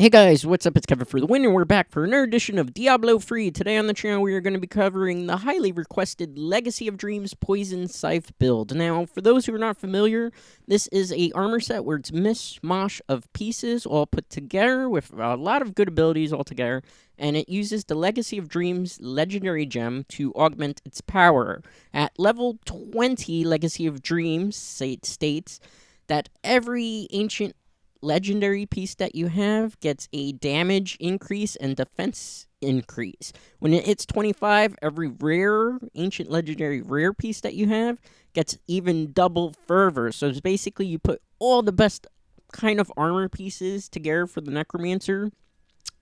Hey guys, what's up? It's Kevin for the win, and we're back for another edition of Diablo Free. Today on the channel, we are going to be covering the highly requested Legacy of Dreams Poison Scythe build. Now, for those who are not familiar, this is a armor set where it's mishmash of pieces all put together with a lot of good abilities all together, and it uses the Legacy of Dreams legendary gem to augment its power. At level 20, Legacy of Dreams states that every ancient legendary piece that you have gets a damage increase and defense increase. When it hits 25, every rare, ancient legendary rare piece that you have gets even double fervor. So it's basically you put all the best kind of armor pieces together for the Necromancer.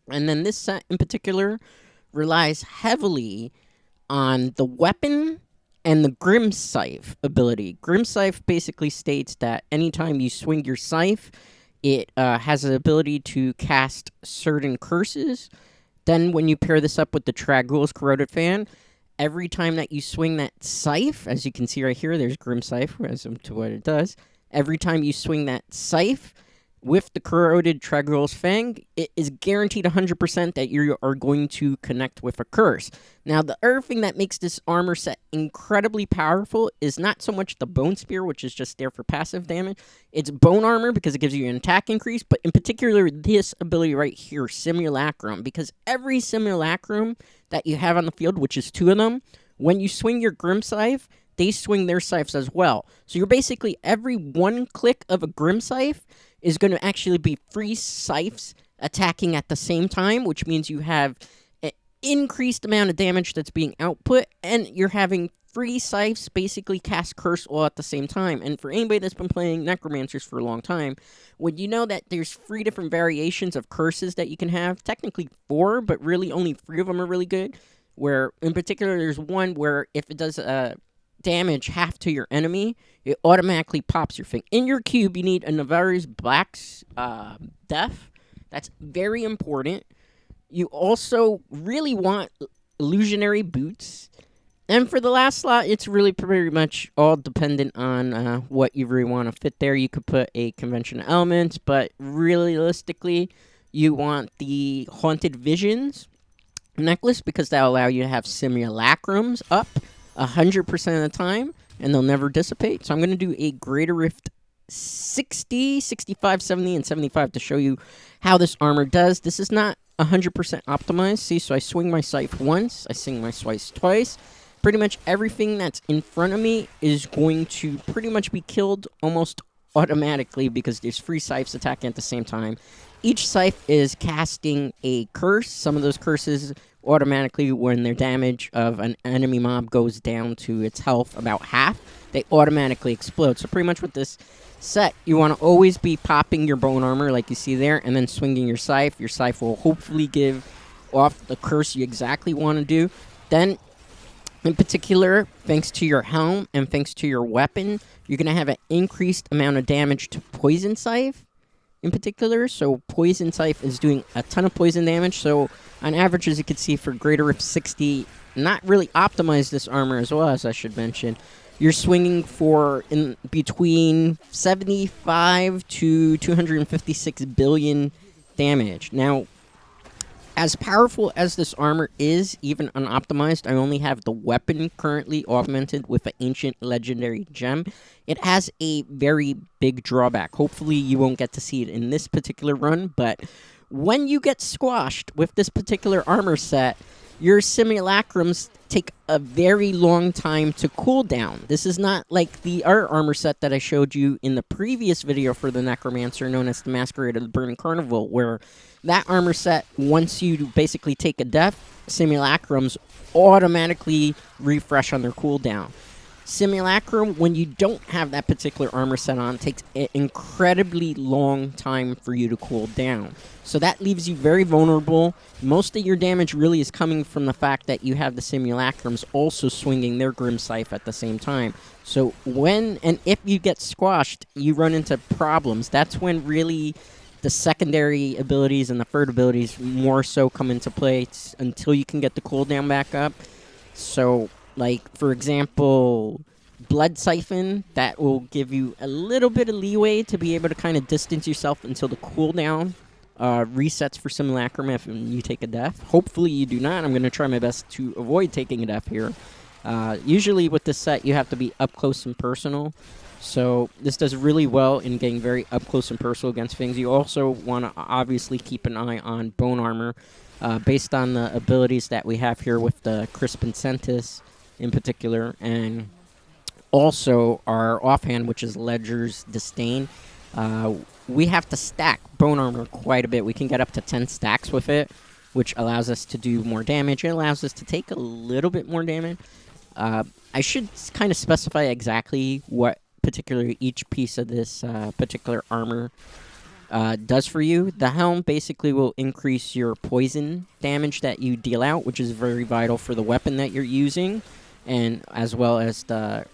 And then this set in particular relies heavily on the weapon and the Grim Scythe ability. Grim Scythe basically states that anytime you swing your scythe, it has an ability to cast certain curses. Then when you pair this up with the Tragul's Corroded Fan, every time that you swing that scythe, as you can see right here, there's Grim Scythe, as to what it does. Every time you swing that scythe with the Corroded Tragul's Fang, it is guaranteed 100% that you are going to connect with a curse. Now, the other thing that makes this armor set incredibly powerful is not so much the Bone Spear, which is just there for passive damage. It's Bone Armor because it gives you an attack increase, but in particular, this ability right here, Simulacrum, because every Simulacrum that you have on the field, which is 2 of them, when you swing your Grim Scythe, they swing their scythes as well. So you're basically, every one click of a Grim Scythe is going to actually be 3 scythes attacking at the same time, which means you have an increased amount of damage that's being output, and you're having 3 scythes basically cast curse all at the same time. And for anybody that's been playing Necromancers for a long time, would you know that there's 3 different variations of curses that you can have? Technically 4, but really only 3 of them are really good. Where, in particular, there's one where if it does damage half to your enemy, it automatically pops your thing. In your cube, you need a Navarre's Black's Death. That's very important. You also really want Illusionary Boots. And for the last slot, it's really pretty much all dependent on what you really want to fit there. You could put a conventional element, but realistically, you want the Haunted Visions necklace because that'll allow you to have simulacrums up 100% of the time, and they'll never dissipate. So I'm going to do a Greater Rift 60, 65, 70, and 75 to show you how this armor does. This is not 100% optimized. See, so I swing my scythe once, I swing my scythe twice. Pretty much everything that's in front of me is going to pretty much be killed almost automatically because there's 3 scythes attacking at the same time. Each scythe is casting a curse. Some of those curses automatically, when their damage of an enemy mob goes down to its health about half, they automatically explode. So pretty much with this set, you want to always be popping your bone armor like you see there, and then swinging your scythe. Your scythe will hopefully give off the curse you exactly want to do. Then, in particular, thanks to your helm and thanks to your weapon, you're going to have an increased amount of damage to Poison Scythe in particular. So Poison Scythe is doing a ton of poison damage. So on average, as you can see, for Greater Rift 60, not really optimized this armor as well, as I should mention. You're swinging for in between 75 to 256 billion damage. Now, as powerful as this armor is, even unoptimized, I only have the weapon currently augmented with an ancient legendary gem. It has a very big drawback. Hopefully you won't get to see it in this particular run, but when you get squashed with this particular armor set, your simulacrums take a very long time to cool down. This is not like the other armor set that I showed you in the previous video for the Necromancer, known as the Masquerade of the Burning Carnival, where that armor set, once you basically take a death, simulacrums automatically refresh on their cooldown. Simulacrum, when you don't have that particular armor set on, takes an incredibly long time for you to cool down. So that leaves you very vulnerable. Most of your damage really is coming from the fact that you have the simulacrums also swinging their Grim Scythe at the same time. So when and if you get squashed, you run into problems. That's when really the secondary abilities and the third abilities more so come into play until you can get the cooldown back up. So, like, for example, Blood Siphon, that will give you a little bit of leeway to be able to kind of distance yourself until the cooldown resets for Simulacrum if you take a death. Hopefully you do not. I'm going to try my best to avoid taking a death here. Usually with this set, you have to be up close and personal. So this does really well in getting very up close and personal against things. You also want to obviously keep an eye on Bone Armor based on the abilities that we have here with the Crisp Incentus in particular, and also our offhand, which is Ledger's Disdain. We have to stack Bone Armor quite a bit. We can get up to 10 stacks with it, which allows us to do more damage. It allows us to take a little bit more damage. I should kind of specify exactly what particularly each piece of this particular armor does for you. The helm basically will increase your poison damage that you deal out, which is very vital for the weapon that you're using, and as well as the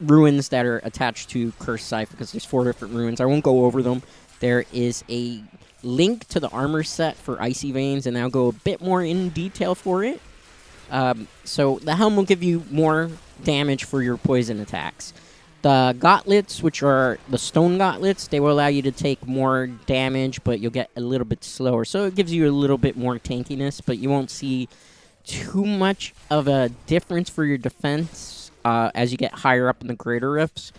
runes that are attached to Cursed Scythe, because there's 4 different runes. I won't go over them. There is a link to the armor set for Icy Veins, and I'll go a bit more in detail for it. So the helm will give you more damage for your poison attacks. The gauntlets, which are the stone gauntlets, they will allow you to take more damage, but you'll get a little bit slower. So it gives you a little bit more tankiness, but you won't see too much of a difference for your defense as you get higher up in the greater rifts.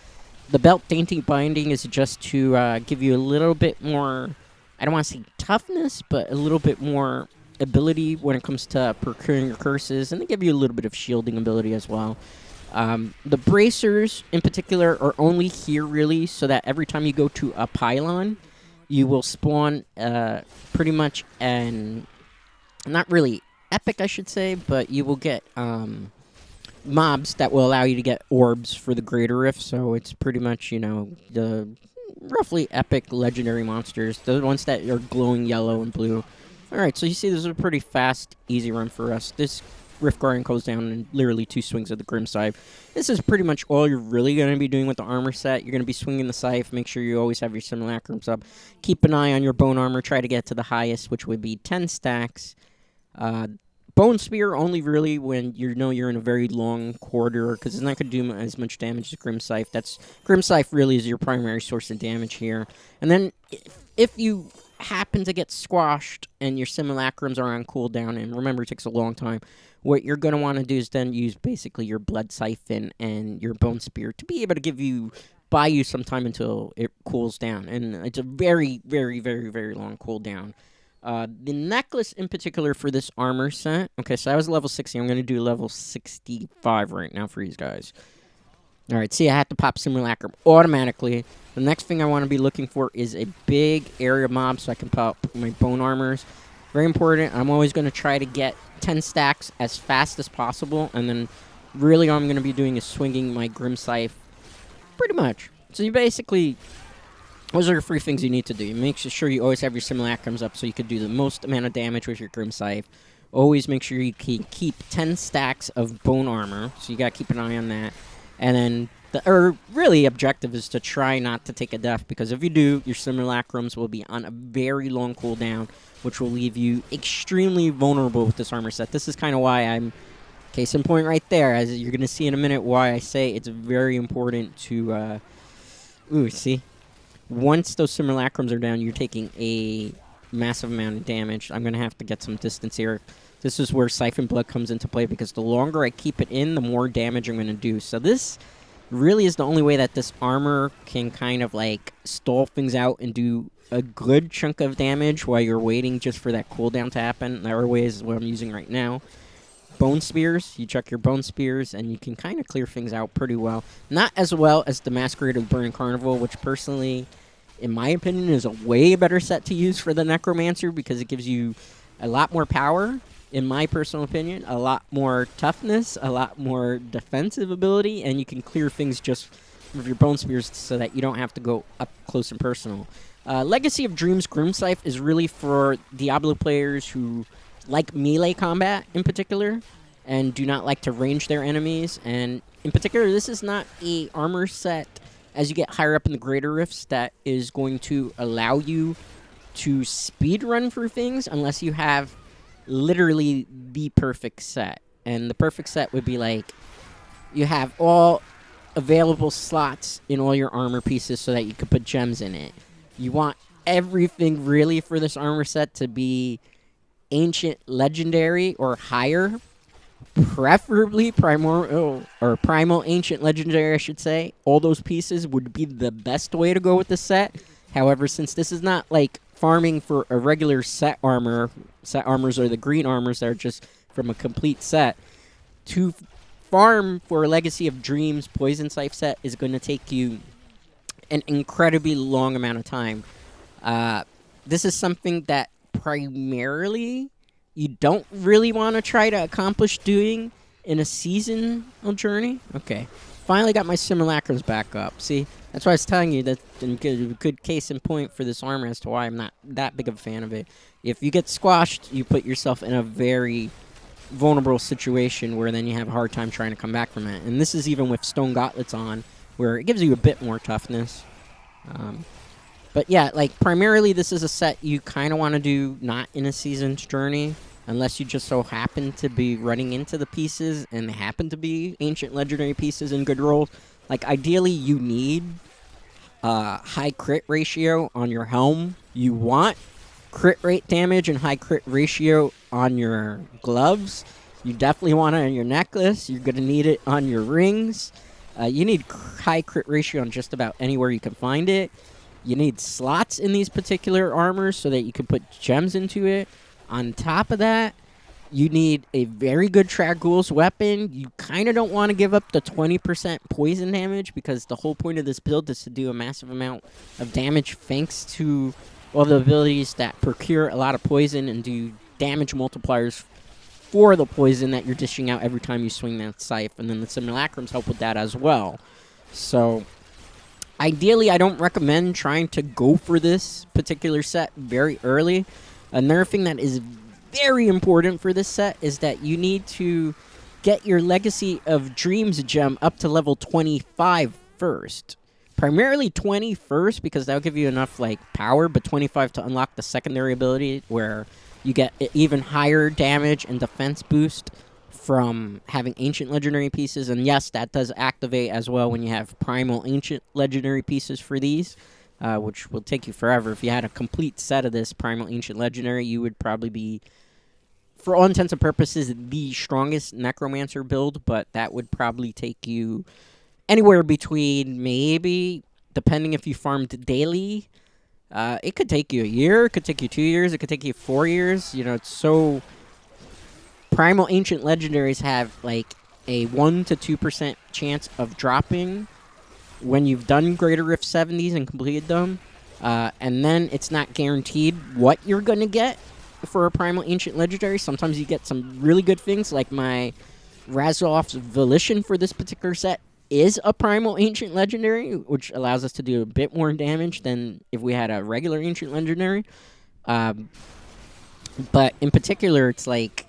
The belt dainty binding is just to give you a little bit more, I don't want to say toughness, but a little bit more ability when it comes to procuring your curses, and they give you a little bit of shielding ability as well. The bracers, in particular, are only here, really, so that every time you go to a pylon, you will spawn pretty much an, not really epic, I should say, but you will get mobs that will allow you to get orbs for the Greater Rift, so it's pretty much, you know, the roughly epic legendary monsters, the ones that are glowing yellow and blue. Alright, so you see this is a pretty fast, easy run for us. This Rift Guardian goes down in literally 2 swings of the Grim Scythe. This is pretty much all you're really going to be doing with the armor set. You're going to be swinging the Scythe. Make sure you always have your Simulacrums up. Keep an eye on your Bone Armor. Try to get to the highest, which would be 10 stacks. Bone Spear only really when you know you're in a very long corridor, because it's not going to do as much damage as Grim Scythe. Grim Scythe really is your primary source of damage here. And then if you happen to get squashed and your Simulacrums are on cooldown, and remember it takes a long time, what you're going to want to do is then use basically your Blood Siphon and your Bone Spear to be able to buy you some time until it cools down. And it's a very, very, very, very long cooldown. The necklace in particular for this armor set, okay, so I was level 60. I'm going to do level 65 right now for these guys. Alright, see, I have to pop Simulacrum automatically. The next thing I want to be looking for is a big area mob so I can pop my bone armors. Very important. I'm always going to try to get 10 stacks as fast as possible, and then really all I'm going to be doing is swinging my Grim Scythe pretty much. So you basically, those are the 3 things you need to do. You make sure you always have your Simulacrums up so you can do the most amount of damage with your Grim Scythe. Always make sure you can keep 10 stacks of bone armor, so you got to keep an eye on that. And then the really objective is to try not to take a death, because if you do, your Simulacrums will be on a very long cooldown, which will leave you extremely vulnerable with this armor set. This is kind of why I'm, case in point right there, as you're going to see in a minute, why I say it's very important to, see? Once those Simulacrums are down, you're taking a massive amount of damage. I'm going to have to get some distance here. This is where Siphon Blood comes into play, because the longer I keep it in, the more damage I'm going to do. So this really is the only way that this armor can kind of like stall things out and do a good chunk of damage while you're waiting just for that cooldown to happen. The other way is what I'm using right now. Bone Spears. You chuck your Bone Spears, and you can kind of clear things out pretty well. Not as well as the Masquerade of the Burning Carnival, which personally, in my opinion, is a way better set to use for the Necromancer, because it gives you a lot more power. In my personal opinion, a lot more toughness, a lot more defensive ability, and you can clear things just with your Bone Spears so that you don't have to go up close and personal. Legacy of Dreams Grim Scythe is really for Diablo players who like melee combat in particular and do not like to range their enemies. And in particular, this is not a armor set as you get higher up in the Greater Rifts that is going to allow you to speed run through things unless you have literally the perfect set. And the perfect set would be like you have all available slots in all your armor pieces so that you could put gems in it. You want everything really for this armor set to be ancient legendary or higher, preferably primal ancient legendary, I should say. All those pieces would be the best way to go with the set. However, since this is not like farming for a regular set armors are the green armors that are just from a complete set, to farm for a Legacy of Dreams Poison Scythe set is going to take you an incredibly long amount of time. This is something that primarily you don't really want to try to accomplish doing in a seasonal journey. Okay, finally got my simulacrums back up. See, that's why I was telling you that a good case in point for this armor as to why I'm not that big of a fan of it. If you get squashed, you put yourself in a very vulnerable situation where then you have a hard time trying to come back from it. And this is even with stone gauntlets on, where it gives you a bit more toughness. But yeah, like primarily this is a set you kind of want to do not in a season's journey, unless you just so happen to be running into the pieces and they happen to be ancient legendary pieces in good rolls. Like ideally you need high crit ratio on your helm. You want crit rate damage and high crit ratio on your gloves. You definitely want it on your necklace. You're going to need it on your rings. You need high crit ratio on just about anywhere you can find it. You need slots in these particular armors so that you can put gems into it. On top of that, you need a very good Trag'Oul's weapon. You kind of don't want to give up the 20% poison damage, because the whole point of this build is to do a massive amount of damage thanks to all the abilities that procure a lot of poison and do damage multipliers for the poison that you're dishing out every time you swing that scythe. And then the simulacrums help with that as well. So ideally, I don't recommend trying to go for this particular set very early. Another thing that is very important for this set is that you need to get your Legacy of Dreams gem up to level 25 first. Primarily 20 first, because that'll give you enough like power, but 25 to unlock the secondary ability where you get even higher damage and defense boost from having ancient legendary pieces. And yes, that does activate as well when you have primal ancient legendary pieces for these, which will take you forever. If you had a complete set of this primal ancient legendary, you would probably be, for all intents and purposes, the strongest Necromancer build, but that would probably take you anywhere between, maybe, depending if you farmed daily, it could take you a year, it could take you 2 years, it could take you 4 years. You know, it's so... Primal Ancient Legendaries have, like, a 1 to 2% chance of dropping when you've done Greater Rift 70s and completed them. And then it's not guaranteed what you're going to get for a Primal Ancient Legendary. Sometimes you get some really good things, like my Razov's Volition for this particular set is a Primal Ancient Legendary, which allows us to do a bit more damage than if we had a regular Ancient Legendary. But in particular, it's like,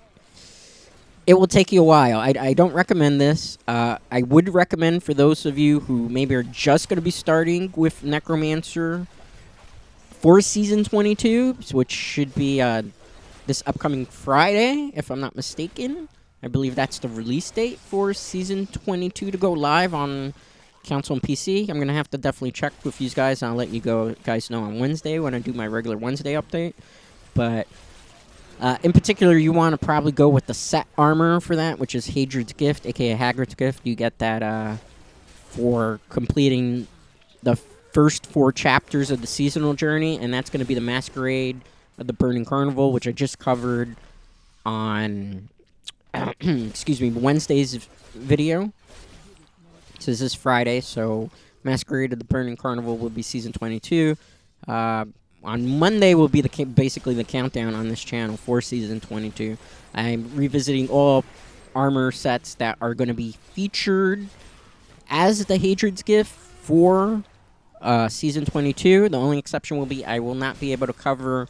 it will take you a while. I don't recommend this. I would recommend for those of you who maybe are just going to be starting with Necromancer for Season 22, which should be this upcoming Friday, if I'm not mistaken. I believe that's the release date for Season 22 to go live on console and PC. I'm going to have to definitely check with you guys, and I'll let you guys know on Wednesday when I do my regular Wednesday update. But in particular, you want to probably go with the set armor for that, which is Hadred's Gift, aka Hagrid's Gift. You get that for completing the first 4 chapters of the seasonal journey, and that's going to be the Masquerade of the Burning Carnival, which I just covered on excuse me, Wednesday's video. So this is Friday, so Masquerade of the Burning Carnival will be Season 22. On Monday will be basically the countdown on this channel for Season 22. I'm revisiting all armor sets that are going to be featured as the Hadred's Gift for Season 22. The only exception will be I will not be able to cover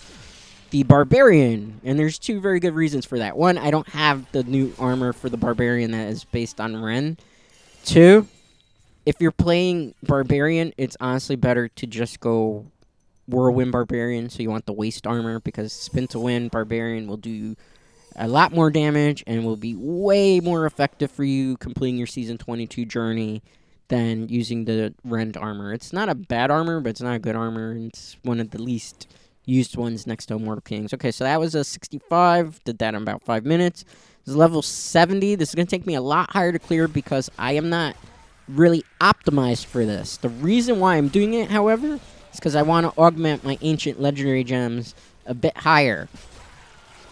the Barbarian, and there's 2 very good reasons for that. 1, I don't have the new armor for the Barbarian that is based on Ren. 2, if you're playing Barbarian, it's honestly better to just go Whirlwind Barbarian, so you want the waist armor, because Spin to Win Barbarian will do a lot more damage and will be way more effective for you completing your Season 22 journey than using the rend armor. It's not a bad armor, but it's not a good armor, and it's one of the least used ones next to Immortal Kings. Okay, so that was a 65. Did that in about 5 minutes. This is level 70. This is going to take me a lot higher to clear because I am not really optimized for this. The reason why I'm doing it, however, is because I want to augment my ancient legendary gems a bit higher.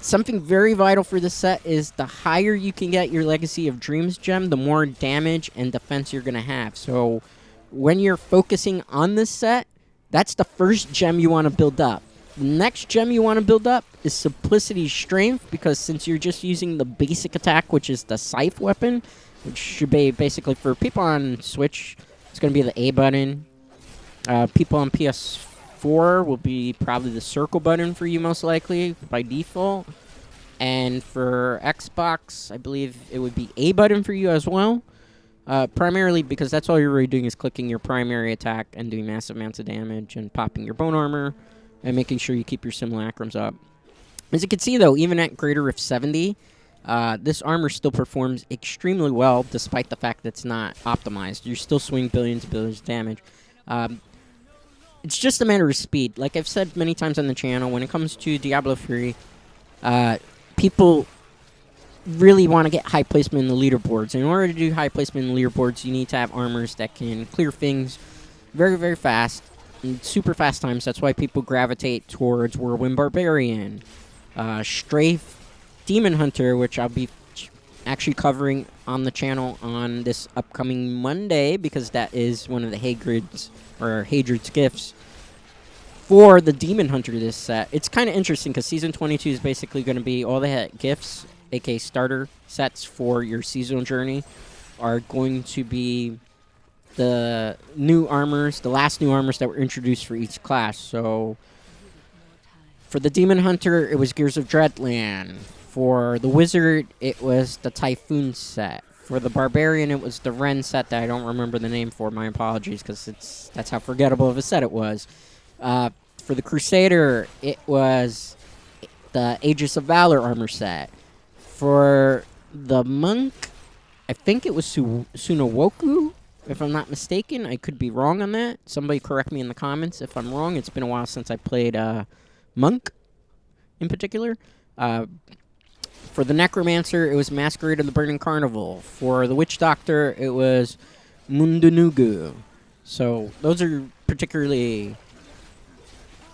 Something very vital for this set is the higher you can get your Legacy of Dreams gem, the more damage and defense you're going to have. So when you're focusing on this set, that's the first gem you want to build up. The next gem you want to build up is Simplicity's Strength, because since you're just using the basic attack, which is the Scythe weapon, which should be basically for people on Switch, it's going to be the A button. People on PS4 will be probably the circle button for you most likely by default. And for Xbox, I believe it would be A button for you as well. Primarily because that's all you're really doing is clicking your primary attack and doing massive amounts of damage and popping your bone armor and making sure you keep your simulacrums up. As you can see, though, even at Greater Rift 70, this armor still performs extremely well despite the fact that it's not optimized. You're still swinging billions and billions of damage. It's just a matter of speed. Like I've said many times on the channel, when it comes to Diablo 3, people really want to get high placement in the leaderboards. In order to do high placement in the leaderboards, you need to have armors that can clear things very, very fast, in super fast times. That's why people gravitate towards Whirlwind Barbarian, Strafe, Demon Hunter, which I'll be actually covering on the channel on this upcoming Monday, because that is one of the Hadred's gifts for the Demon Hunter this set. It's kind of interesting because Season 22 is basically going to be all the gifts, aka starter sets for your seasonal journey, are going to be the new armors, the last new armors that were introduced for each class. So for the Demon Hunter, it was Gears of Dreadland. For the Wizard, it was the Typhoon set. For the Barbarian, it was the Ren set that I don't remember the name for. My apologies, because that's how forgettable of a set it was. For the Crusader, it was the Aegis of Valor armor set. For the Monk, I think it was Sunawoku, if I'm not mistaken. I could be wrong on that. Somebody correct me in the comments if I'm wrong. It's been a while since I played Monk in particular. For the Necromancer, it was Masquerade of the Burning Carnival. For the Witch Doctor, it was Mundunugu. So those are particularly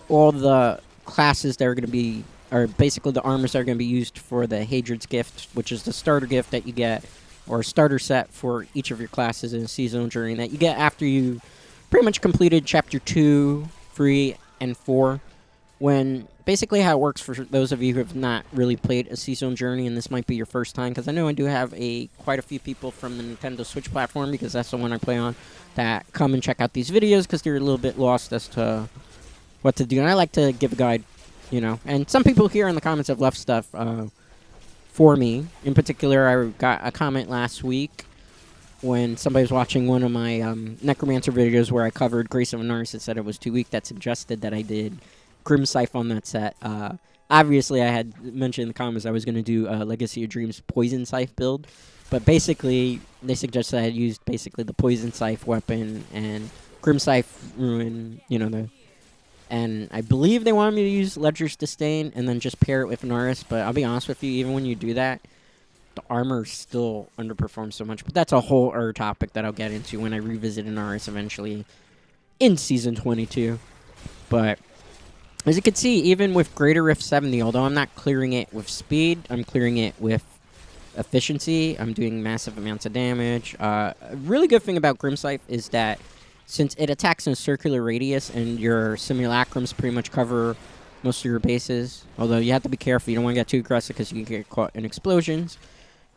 all the classes that are going to be, or basically the armors that are going to be used for the Hadred's gift, which is the starter gift that you get, or starter set for each of your classes in a seasonal journey that you get after you pretty much completed Chapter 2, 3, and 4. When basically how it works for those of you who have not really played a seasonal journey, and this might be your first time, because I know I do have quite a few people from the Nintendo Switch platform, because that's the one I play on, that come and check out these videos because they're a little bit lost as to what to do. And I like to give a guide, you know. And some people here in the comments have left stuff for me. In particular, I got a comment last week when somebody was watching one of my Necromancer videos where I covered Grace of Anaris and said it was too weak. That suggested that I did Grim Scythe on that set. Obviously, I had mentioned in the comments I was going to do a Legacy of Dreams Poison Scythe build, but basically, they suggested I had used basically the Poison Scythe weapon and Grim Scythe Ruin, you know, and I believe they wanted me to use Ledger's Disdain and then just pair it with Anaris, but I'll be honest with you, even when you do that, the armor still underperforms so much. But that's a whole other topic that I'll get into when I revisit Anaris eventually in Season 22. But as you can see, even with Greater Rift 70, although I'm not clearing it with speed, I'm clearing it with efficiency. I'm doing massive amounts of damage. A really good thing about Grim Scythe is that since it attacks in a circular radius and your simulacrums pretty much cover most of your bases, although you have to be careful. You don't want to get too aggressive because you can get caught in explosions,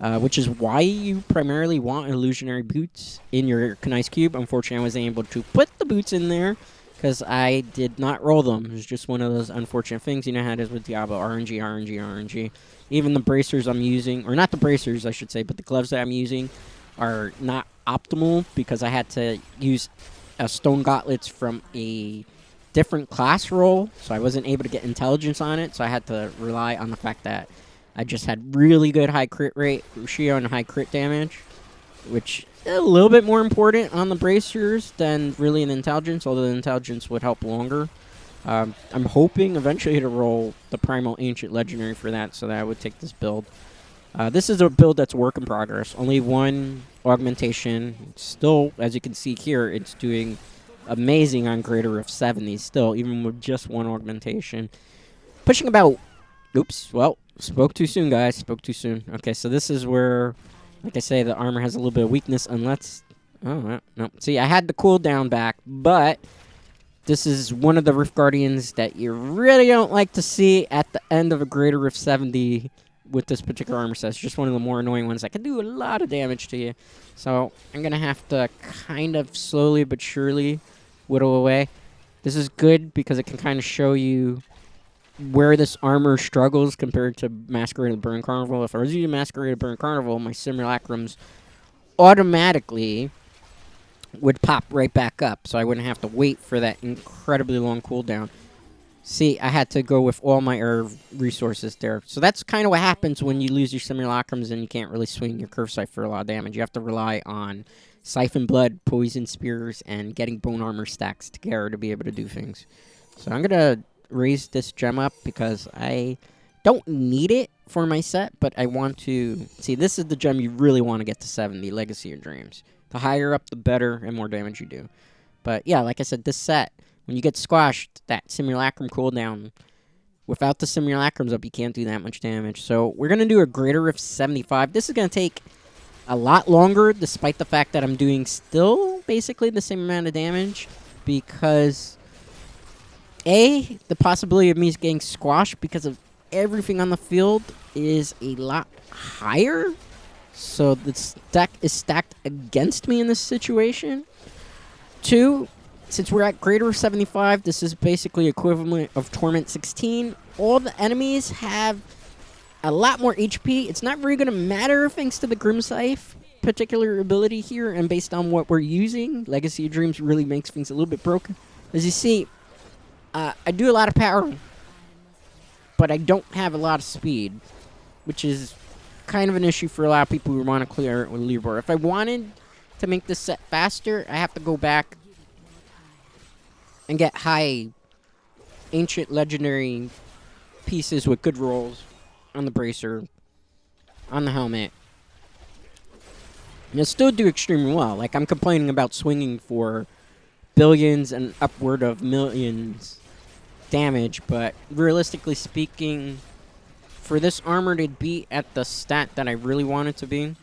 which is why you primarily want illusionary boots in your KNOX cube. Unfortunately, I wasn't able to put the boots in there because I did not roll them. It was just one of those unfortunate things. You know how it is with Diablo. RNG, RNG, RNG. Even the bracers I'm using, or not the bracers, I should say, but the gloves that I'm using are not optimal because I had to use stone gauntlets from a different class roll, so I wasn't able to get intelligence on it, so I had to rely on the fact that I just had really good high crit rate ratio and high crit damage, which a little bit more important on the bracers than really an intelligence, although the intelligence would help longer. I'm hoping eventually to roll the Primal Ancient Legendary for that, so that I would take this build. This is a build that's work in progress. Only one augmentation. Still, as you can see here, it's doing amazing on greater of 70 still, even with just one augmentation. Pushing about... Oops, well, spoke too soon, guys. Spoke too soon. Okay, so this is where, like I say, the armor has a little bit of weakness unless... Oh, no. See, I had the cooldown back, but... This is one of the Rift Guardians that you really don't like to see at the end of a greater Rift 70 with this particular armor set. It's just one of the more annoying ones that can do a lot of damage to you. So I'm going to have to kind of slowly but surely whittle away. This is good because it can kind of show you where this armor struggles compared to Masquerade of the Burn Carnival. If I was using Masquerade of the Burn Carnival, my simulacrums automatically would pop right back up, so I wouldn't have to wait for that incredibly long cooldown. See, I had to go with all my resources there. So that's kind of what happens when you lose your simulacrums and you can't really swing your curve scythe for a lot of damage. You have to rely on siphon blood, poison spears, and getting bone armor stacks together to be able to do things. So I'm going to raise this gem up because I don't need it for my set, but I want to... See, this is the gem you really want to get to 70, Legacy of Dreams. The higher up, the better and more damage you do. But yeah, like I said, this set, when you get squashed, that simulacrum cooldown, without the simulacrums up, you can't do that much damage. So we're going to do a greater Rift 75. This is going to take a lot longer, despite the fact that I'm doing still basically the same amount of damage, because A, the possibility of me getting squashed because of everything on the field is a lot higher. So the deck is stacked against me in this situation. 2, since we're at greater 75, this is basically equivalent of Torment 16. All the enemies have a lot more HP. It's not really going to matter thanks to the Grim Scythe particular ability here, and based on what we're using, Legacy of Dreams really makes things a little bit broken. As you see, I do a lot of power, but I don't have a lot of speed, which is kind of an issue for a lot of people who want to clear it with leaderboard. If I wanted to make this set faster, I have to go back and get high ancient legendary pieces with good rolls on the bracer, on the helmet. And it'll still do extremely well. Like, I'm complaining about swinging for billions and upward of millions damage, but realistically speaking, for this armor to be at the stat that I really want it to be,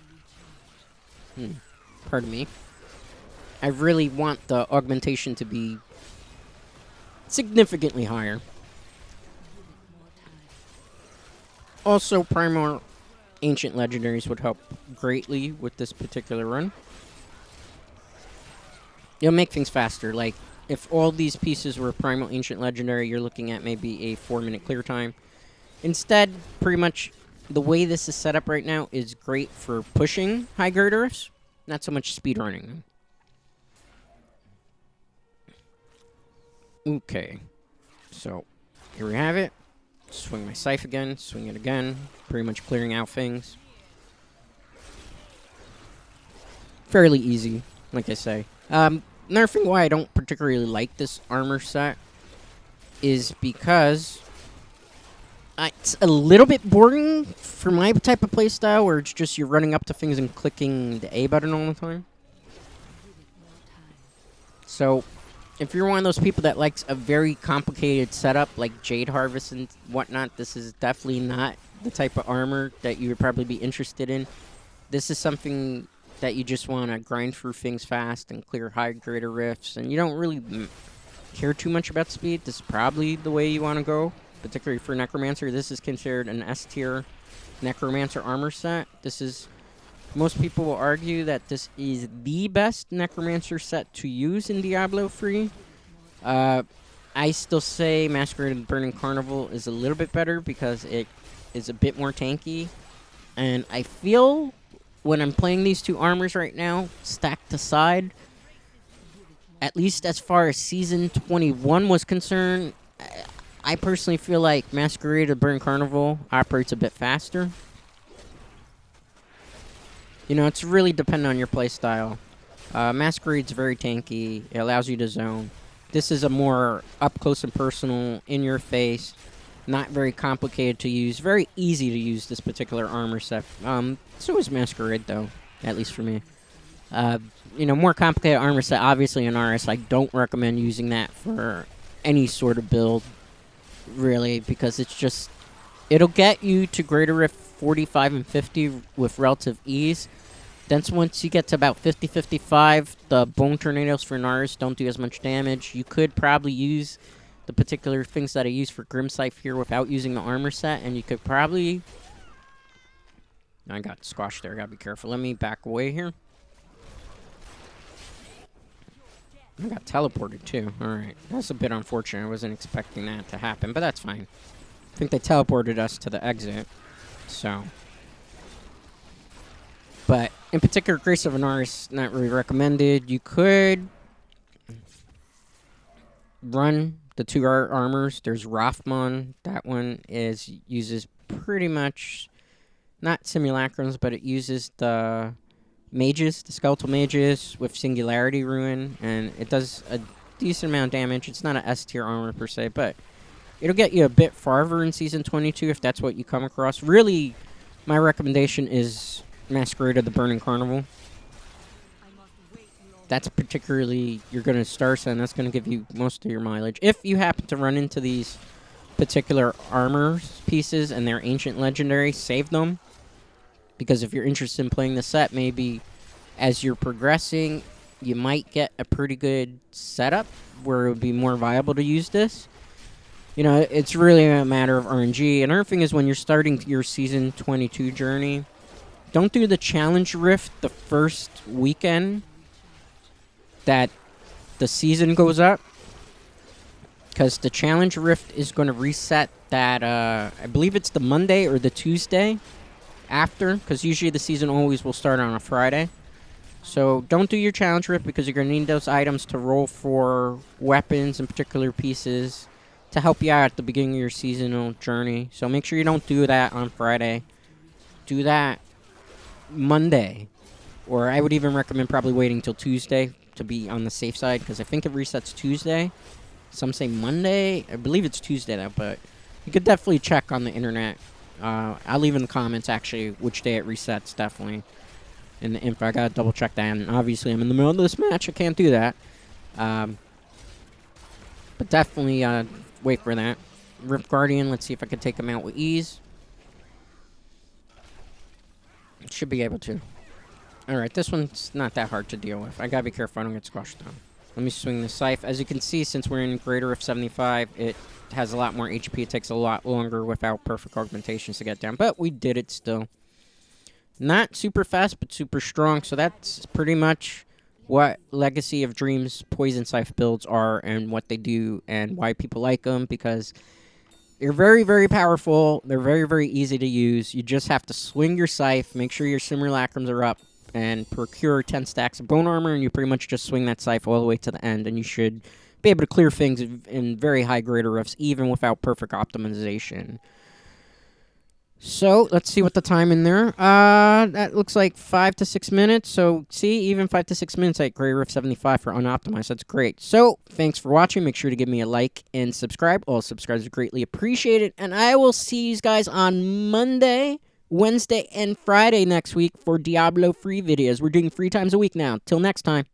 pardon me, I really want the augmentation to be significantly higher. Also, Primal Ancient Legendaries would help greatly with this particular run. It'll make things faster. Like, if all these pieces were Primal Ancient Legendary, you're looking at maybe a 4-minute clear time. Instead, pretty much the way this is set up right now is great for pushing high girders, not so much speed running. Okay, so here we have it. Swing my scythe again, swing it again, pretty much clearing out things. Fairly easy, like I say. Another thing why I don't particularly like this armor set is because it's a little bit boring for my type of playstyle, where it's just you're running up to things and clicking the A button all the time. So, if you're one of those people that likes a very complicated setup, like Jade Harvest and whatnot, this is definitely not the type of armor that you would probably be interested in. This is something that you just want to grind through things fast and clear high greater rifts, and you don't really care too much about speed. This is probably the way you want to go. Particularly for Necromancer, this is considered an S-tier Necromancer armor set. This is... Most people will argue that this is the best Necromancer set to use in Diablo 3. I still say Masquerade of the Burning Carnival is a little bit better because it is a bit more tanky. And I feel when I'm playing these two armors right now, stacked aside, at least as far as Season 21 was concerned, I personally feel like Masquerade of the Burning Carnival operates a bit faster. You know, it's really dependent on your playstyle. Masquerade's very tanky. It allows you to zone. This is a more up close and personal, in your face, not very complicated to use, very easy to use this particular armor set. So is Masquerade though, at least for me. You know, more complicated armor set, obviously in RS, I don't recommend using that for any sort of build, really, because it's just, it'll get you to greater rift 45 and 50 with relative ease. Then once you get to about 50-55, the Bone Tornadoes for Nars don't do as much damage. You could probably use the particular things that I use for Grim Scythe here without using the armor set, and you could probably... I got squashed there, gotta be careful. Let me back away here. I got teleported too, alright. That's a bit unfortunate, I wasn't expecting that to happen, but that's fine. I think they teleported us to the exit, so... But, in particular, Grace of Anaris, not really recommended. You could run the two armors. There's Rothmon. That one uses pretty much, not simulacrums, but it uses the mages, the skeletal mages, with Singularity Ruin, and it does a decent amount of damage. It's not an S-tier armor, per se, but it'll get you a bit farther in Season 22 if that's what you come across. Really, my recommendation is Masquerade of the Burning Carnival. That's particularly, you're going to start, and that's going to give you most of your mileage. If you happen to run into these particular armor pieces and they're ancient legendary, save them. Because if you're interested in playing the set, maybe as you're progressing, you might get a pretty good setup where it would be more viable to use this. You know, it's really a matter of RNG. Another thing is when you're starting your Season 22 journey, don't do the Challenge Rift the first weekend that the season goes up. Because the Challenge Rift is going to reset that, I believe it's the Monday or the Tuesday after. Because usually the season always will start on a Friday. So don't do your Challenge Rift because you're going to need those items to roll for weapons and particular pieces to help you out at the beginning of your seasonal journey. So make sure you don't do that on Friday. Do that Monday, or I would even recommend probably waiting till Tuesday to be on the safe side, because I think it resets Tuesday. Some say Monday. I believe it's Tuesday though, but you could definitely check on the internet. I'll leave in the comments actually which day it resets, definitely. In the info, I gotta double check that, and obviously I'm in the middle of this match, I can't do that. But definitely wait for that. Rift Guardian, let's see if I can take him out with ease. Should be able to. Alright, this one's not that hard to deal with. I gotta be careful I don't get squashed down. Let me swing the Scythe. As you can see, since we're in greater of 75, it has a lot more HP. It takes a lot longer without perfect augmentations to get down. But we did it still. Not super fast, but super strong. So that's pretty much what Legacy of Dreams Poison Scythe builds are and what they do and why people like them, because they're very, very powerful. They're very, very easy to use. You just have to swing your Scythe, make sure your Simulacrums are up, and procure 10 stacks of bone armor, and you pretty much just swing that Scythe all the way to the end, and you should be able to clear things in very high greater rifts, even without perfect optimization. So, let's see what the time in there. That looks like 5 to 6 minutes. So, see, even 5 to 6 minutes at Grey Rift 75 for unoptimized. That's great. So, thanks for watching. Make sure to give me a like and subscribe. All subscribers are greatly appreciated. And I will see you guys on Monday, Wednesday, and Friday next week for Diablo free videos. We're doing 3 times a week now. Till next time.